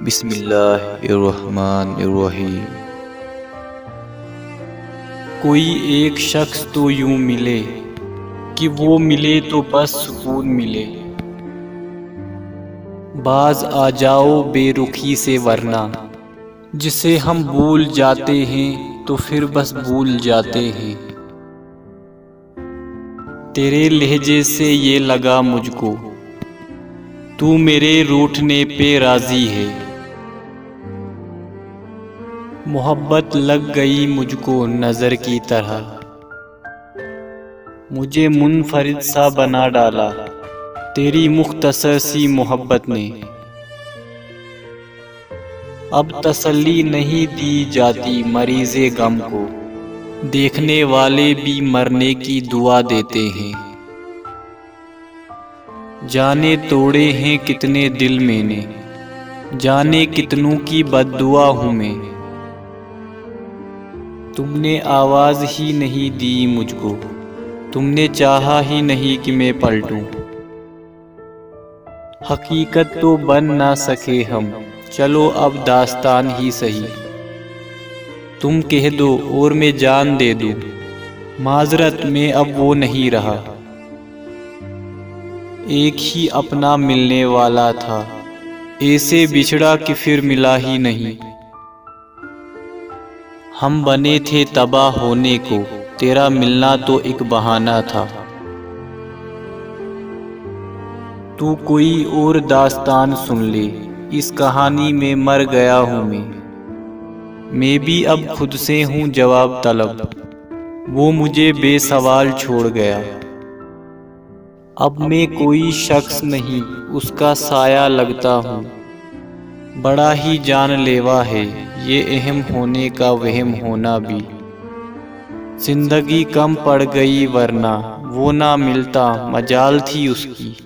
बिस्मिल्लाहिर्रहमानिर्रहीम। कोई एक शख्स तो यूं मिले कि वो मिले तो बस सुकून मिले। बाज आ जाओ बेरुखी से वरना जिसे हम भूल जाते हैं तो फिर बस भूल जाते हैं। तेरे लहजे से ये लगा मुझको तू मेरे रूठने पे राजी है। मोहब्बत लग गई मुझको नजर की तरह, मुझे मुनफरिद सा बना डाला तेरी मुख्तसर सी मोहब्बत ने। अब तसल्ली नहीं दी जाती मरीज़े गम को, देखने वाले भी मरने की दुआ देते हैं। जाने तोड़े हैं कितने दिल मैंने, जाने कितनों की बद्दुआ हूँ मैं। तुमने आवाज़ ही नहीं दी मुझको, तुमने चाहा ही नहीं कि मैं पलटूं। हकीकत तो बन ना सके हम, चलो अब दास्तान ही सही। तुम कह दो और मैं जान दे दूं, माजरत में अब वो नहीं रहा। एक ही अपना मिलने वाला था, ऐसे बिछड़ा कि फिर मिला ही नहीं। हम बने थे तबाह होने को, तेरा मिलना तो एक बहाना था। तू कोई और दास्तान सुन ले, इस कहानी में मर गया हूँ मैं भी अब खुद से हूँ जवाब तलब, वो मुझे बेसवाल छोड़ गया। अब मैं कोई शख्स नहीं उसका साया लगता हूँ, बड़ा ही जानलेवा है ये अहम होने का वहम होना भी। जिंदगी कम पड़ गई वरना वो ना मिलता मजाल थी उसकी।